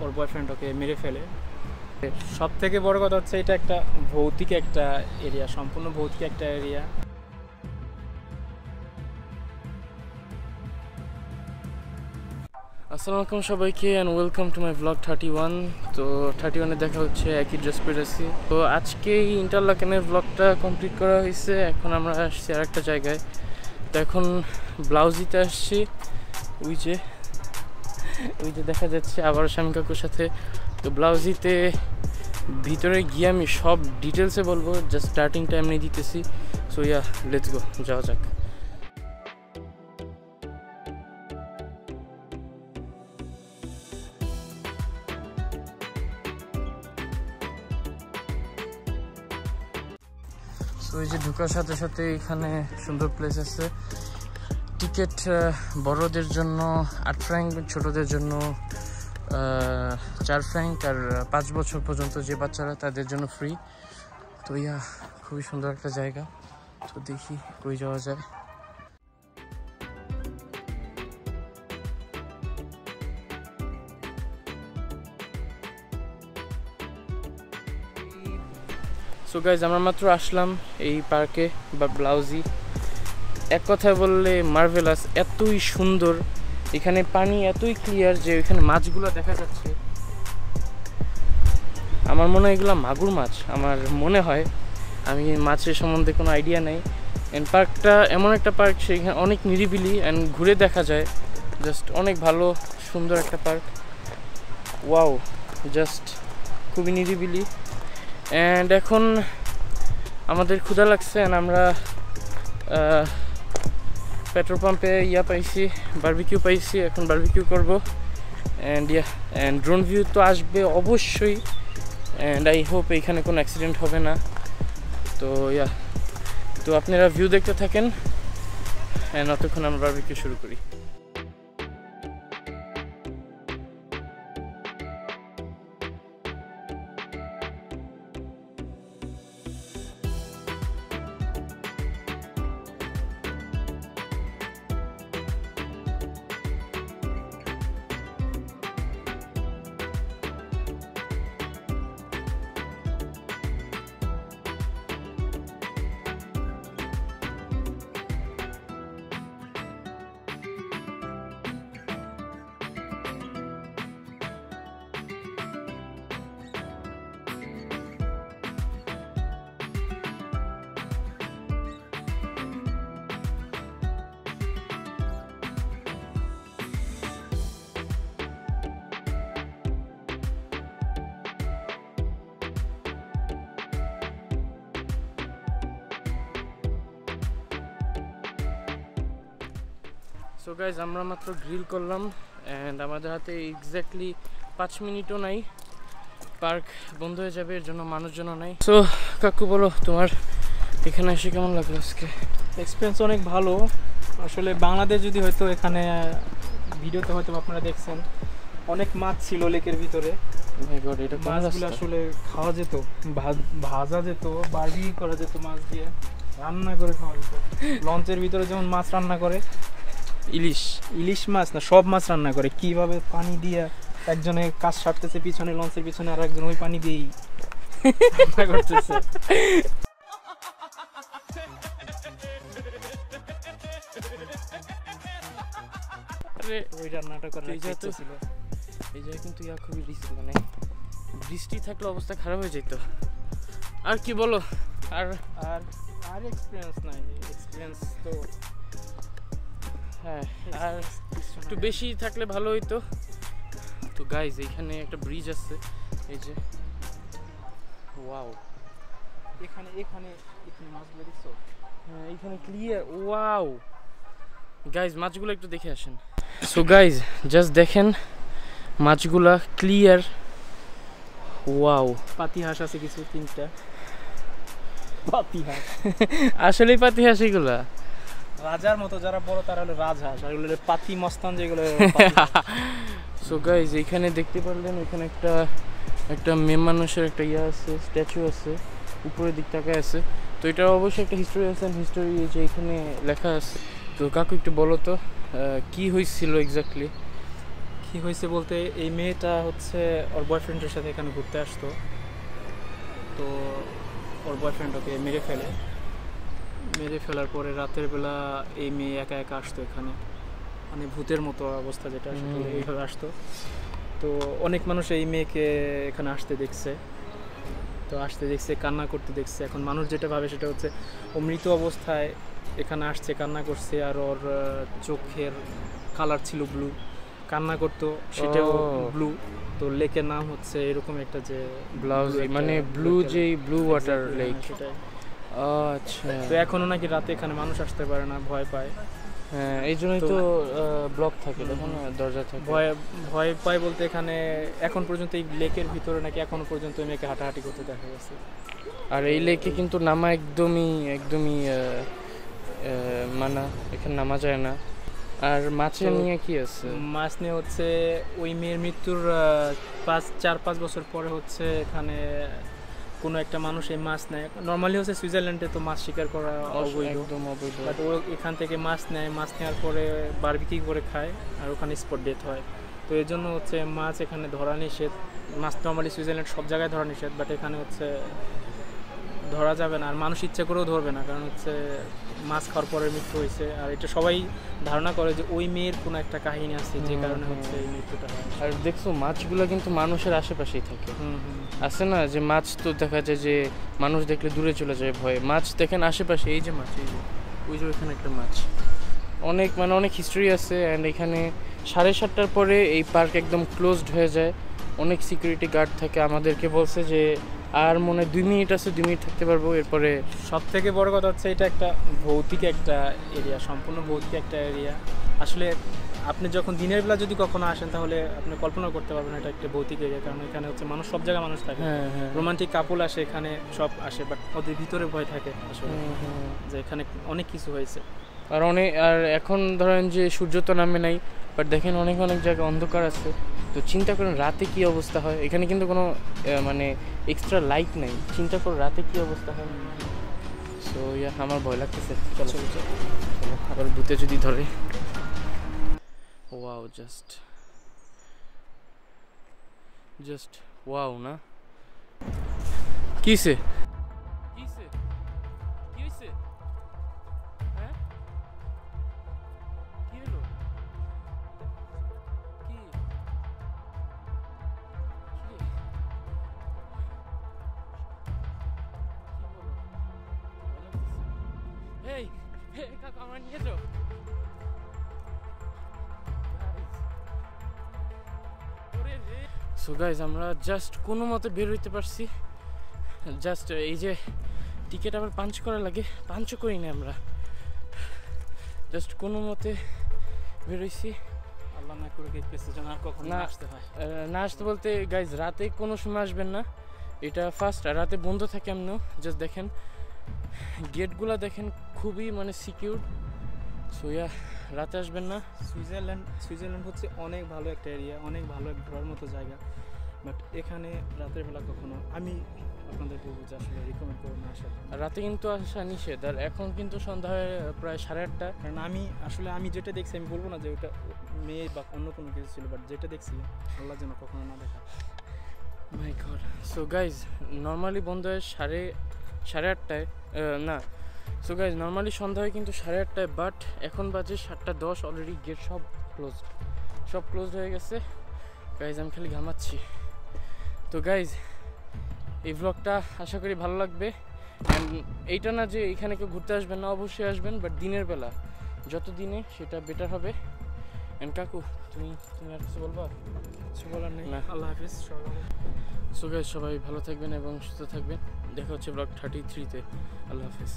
ওর boyfriend ওকে মেরে ফেলে। সব থেকে বড় কথা হচ্ছে এটা একটা ভৌতিক একটা এরিয়া, সম্পূর্ণ ভৌতিক একটা এরিয়া। আসসালামু আলাইকুম সবাইকে and welcome to my blog 31। তো 31-এ দেখা হচ্ছে, একই ড্রেস পরেছি। তো আজকে এই ইন্টারলাকেনের ব্লগটা কমপ্লিট করা হয়েছে। এখন আমরা আসছি আর একটা জায়গায়। তো এখন ব্লাউজিতে আসছি, ওই যে দেখা যাচ্ছে আবার শামীম কাকুর সাথে। তো ব্লাউজিতে ভিতরে গিয়ে আমি সব ডিটেলসে বলবো, জাস্ট স্টার্টিং টাইম নিয়ে দিতেছি। সো ইয়া, লেটস গো, যাওয়া যাক। সো এই যে ঢোকার সাথে সাথে এখানে সুন্দর প্লেস আছে। টিকিট বড়দের জন্য 8 ফ্র্যাঙ্ক, ছোটদের জন্য 4 ফ্র্যাঙ্ক, আর 5 বছর পর্যন্ত যে বাচ্চারা তাদের জন্য ফ্রি। তো ইয়া, খুবই সুন্দর একটা জায়গা। তো দেখি কই যাওয়া যায়। সো গাইজ, আমরা মাত্র আসলাম এই পার্কে বা ব্লাউজি। এক কথায় বললে মার্ভেলাস, এতই সুন্দর। এখানে পানি এতই ক্লিয়ার যে এখানে মাছগুলো দেখা যাচ্ছে। আমার মনে হয় এগুলো মাগুর মাছ, আমার মনে হয়। আমি মাছের সম্বন্ধে কোনো আইডিয়া নেই। অ্যান্ড পার্কটা এমন একটা পার্ক, সেখানে অনেক নিরিবিলি অ্যান্ড ঘুরে দেখা যায়। জাস্ট অনেক ভালো সুন্দর একটা পার্ক। ওয়াও, জাস্ট খুবই নিরিবিলি। অ্যান্ড এখন আমাদের ক্ষুধা লাগছে অ্যান্ড আমরা পেট্রোল পাম্পে পাইছি, বারবিকিউ পাইছি। এখন বারবিকিউ করবো। অ্যান্ড ড্রোন ভিউ তো আসবে অবশ্যই। অ্যান্ড আই হোপ এইখানে কোনো অ্যাক্সিডেন্ট হবে না। তো তো আপনারা ভিউ দেখতে থাকেন অ্যান্ড অতক্ষণ আমরা বারবিকিউ শুরু করি। সো গাইজ, আমরা মাত্র গ্রিল করলাম অ্যান্ড আমাদের হাতে এক্স্যাক্টলি 5 মিনিটও নাই, পার্ক বন্ধ হয়ে যাবে। এর জন্য মানুষজনও নাই। সো কাকু, বলো তোমার এখানে এসে কেমন লাগলো আজকে? এক্সপিরিয়েন্স অনেক ভালো। আসলে বাংলাদেশ যদি হয়তো, এখানে ভিডিওতে হয়তো আপনারা দেখছেন অনেক মাছ ছিল লেকের ভিতরে। মাছগুলো আসলে খাওয়া যেত, ভাজা যেত, বারবিকিউ করা যেত, মাছ দিয়ে রান্না করে খাওয়া যেত। লঞ্চের ভিতরে যেমন মাছ রান্না করে, ইলিশ মাছ না, সব মাছ রান্না করে। কিভাবে পানি দিয়ে একজনে কাজ সারতেছে পিছনে, লঞ্চের পিছনে, আর একজন ওই পানি দিয়েই রান্না করতেছে। ওই রান্নাটা করে এই জায়গা কিন্তু খুবই মানে বৃষ্টি থাকলে অবস্থা খারাপ হয়ে যেত। আর কি বলো, আর এক্সপিরিয়েন্স নাই। এক্সপিরিয়েন্স তো হ্যাঁ, আর একটু বেশি থাকলে ভালো হইতো। তো গাইজ, এইখানে একটা ব্রিজ আছে, এই যে। ওয়াও, এখানে মাছগুলো দেখছো? হ্যাঁ, এইখানে ক্লিয়ার। ওয়াও গাইজ, মাছগুলো একটু দেখে আসেন। সো গাইজ, জাস্ট দেখেন মাছগুলা ক্লিয়ার। ওয়াও, পাতিহাঁস আছে কিছু, 3টা পাতিহাঁস। আসলেই পাতিহাঁস এগুলা। রাজার মতো যারা বড় তারা হলো রাজহাঁস, আর এগুলো পাতি মস্তান যেগুলো। সো গাইজ, এখানে দেখতে পারলেন এখানে একটা মেয়ে মানুষের একটা আছে, স্ট্যাচু আছে, উপরের দিক তাকায় আছে। তো এটা অবশ্যই একটা হিস্টোরি আছে, হিস্টোরি যে এখানে লেখা আছে। তো কাকু একটু বলো তো কি হয়েছিল এক্স্যাক্টলি, কি হয়েছে বলতে এই মেয়েটা হচ্ছে ওর বয়ফ্রেন্ডের সাথে এখানে ঘুরতে আসতো, তো ওর বয়ফ্রেন্ড ওকে মেরে ফেলার পরে রাতের বেলা এই মেয়ে একা একা আসতো এখানে, মানে ভূতের মতো অবস্থা যেটা আসলে এইভাবে আসতো। তো অনেক মানুষ এই মেয়েকে এখানে আসতে দেখছে, কান্না করতে দেখছে। এখন মানুষ যেটা ভাবে সেটা হচ্ছে ও মৃত অবস্থায় এখানে আসছে, কান্না করছে, আর ওর চোখের কালার ছিল ব্লু, কান্না করতো সেটাও ব্লু। তো লেকের নাম হচ্ছে এরকম একটা যে ব্লাউজি, মানে ব্লু, যে ব্লু ওয়াটার লেক সেটাই। আচ্ছা, তো এখনো নাকি রাতে এখানে মানুষ আসতে পারে না, ভয় পায়। হ্যাঁ, এই জন্যই তো ব্লক থাকে, দেখুন দরজা থাকে। ভয় পায় বলতে এখানে এখন পর্যন্ত এই লেকের ভিতরে নাকি এখনো পর্যন্ত মেয়েকে হাঁটাহাঁটি করতে দেখা গেছে। আর এই লেকে কিন্তু নামা একদমই মানা, এখানে নামা যায় না। আর মাছের নিয়ে কি আছে? মাছ নিয়ে হচ্ছে ওই মেয়ের মৃত্যুর 4-5 বছর পরে হচ্ছে এখানে কোনো একটা মানুষ এই মাছ নেয়। নর্মালি হচ্ছে সুইজারল্যান্ডে তো মাছ শিকার করা একদম অবৈধ, বাট ও এখান থেকে মাছ নেওয়ার পরে বারবিকিউ করে খায়, আর ওখানে স্পট ডেথ হয়। তো এই জন্য হচ্ছে মাছ এখানে ধরা নিষেধ। মাছ নর্মালি সুইজারল্যান্ড সব জায়গায় ধরা নিষেধ, বাট এখানে হচ্ছে ধরা যাবে না, আর মানুষ ইচ্ছা করেও ধরবে না, কারণ হচ্ছে মাছ খাওয়ার পরে মৃত্যু হয়েছে। আর এটা সবাই ধারণা করে যে ওই মেয়ের কোনো একটা কাহিনী আছে যে কারণে হচ্ছে এই মৃত্যুটা হয়। আর দেখছো মাছগুলো কিন্তু মানুষের আশেপাশেই থাকে, আছে না যে মাছ তো দেখা যায় যে মানুষ দেখলে দূরে চলে যায় ভয়ে, মাছ দেখেন আশেপাশে। এই যে মাছ, এই যে ওই যে ওইখানে একটা মাছ, অনেক হিস্ট্রি আছে। অ্যান্ড এখানে 7:30টার পরে এই পার্ক একদম ক্লোজড হয়ে যায়, অনেক সিকিউরিটি গার্ড থাকে। আমাদেরকে বলছে যে আর মনে 2 মিনিট আছে, 2 মিনিট থাকতে পারবো। এরপরে সব থেকে বড় কথা হচ্ছে এটা একটা ভৌতিক একটা এরিয়া, সম্পূর্ণ ভৌতিক একটা এরিয়া। আসলে আপনি যখন দিনের বেলা যদি কখনো আসেন তাহলে আপনি কল্পনা করতে পারবেন এটা একটা ভৌতিক এরিয়া, কারণ এখানে হচ্ছে মানুষ, সব জায়গায় মানুষ থাকে। রোমান্টিক কাপল আসে এখানে, সব আসে, বাট ওদের ভিতরে ভয় থাকে আসলে যে এখানে অনেক কিছু হয়েছে। আর এখন ধরেন যে সূর্য তো নামে নাই, বাট দেখেন অনেক জায়গায় অন্ধকার আছে। তো চিন্তা করেন রাতে কি অবস্থা হয়। এখানে কিন্তু কোনো মানে এক্সট্রা লাইট নেই, চিন্তা করো রাতে কি অবস্থা হয়। সো আমার ভয় লাগতেছে। চলো আবার ভূতে যদি ধরে। ওয়াও, জাস্ট ওয়াও না। কিসে হ্যাঁ, কি হলো? কাকা আমার নিয়ে যাও। সো গাইজ, আমরা জাস্ট কোনো মতে বের হইতে পারছি। জাস্ট এই যে টিকিট আবার পাঞ্চ করা লাগে, পাঞ্চও করি না আমরা, জাস্ট কোনো মতে বের হইছি। আল্লাহ না করে এই প্লেসে যেন আর কখনো না আসতে হয়। না আসতে বলতে গাইজ রাতে কোনো সময় আসবেন না, এটা ফার্স্ট। আর রাতে বন্ধ থাকে এমনিও। জাস্ট দেখেন গেটগুলো দেখেন, খুবই মানে সিকিউর। সো রাতে আসবেন না। সুইজারল্যান্ড হচ্ছে অনেক ভালো একটা এরিয়া, অনেক ভালো ঘোরার মতো জায়গা, বাট এখানে রাতের বেলা কখনো আমি আপনাদের বলবো যে আসলে রিকমেন্ড করবো না আসার। রাতে কিন্তু আসা নিষেধ। আর এখন কিন্তু সন্ধ্যা প্রায় 8:30। কারণ আমি যেটা দেখছি, আমি বলবো না যে ওটা মেয়ে বা অন্য কোনো কিছু ছিল, বাট যেটা দেখছি আল্লাহ যেন কখনো না দেখা। মাই গড। সো গাইজ, নর্মালি বন্ধ হয় 8:30 না। সো গাইজ, নর্মালি সন্ধ্যা হয় কিন্তু 8:30, বাট এখন বাজে 7:10। অলরেডি গেট সব ক্লোজড হয়ে গেছে। গাইজ আমি খালি ঘামাচ্ছি। তো গাইজ, এই ভ্লগটা আশা করি ভালো লাগবে। অ্যান্ড এইটা না যে এখানে কেউ ঘুরতে আসবেন না, অবশ্যই আসবেন, বাট দিনের বেলা, যত দিনে সেটা বেটার হবে। অ্যান্ড কাকু, তুমি আর কিছু বলবা? কিছু বলার নেই, না। আল্লাহ হাফিজ। সো গাইজ, সবাই ভালো থাকবেন এবং সুস্থ থাকবেন। দেখা হচ্ছে ব্লগ 33-তে। আল্লাহ হাফিজ।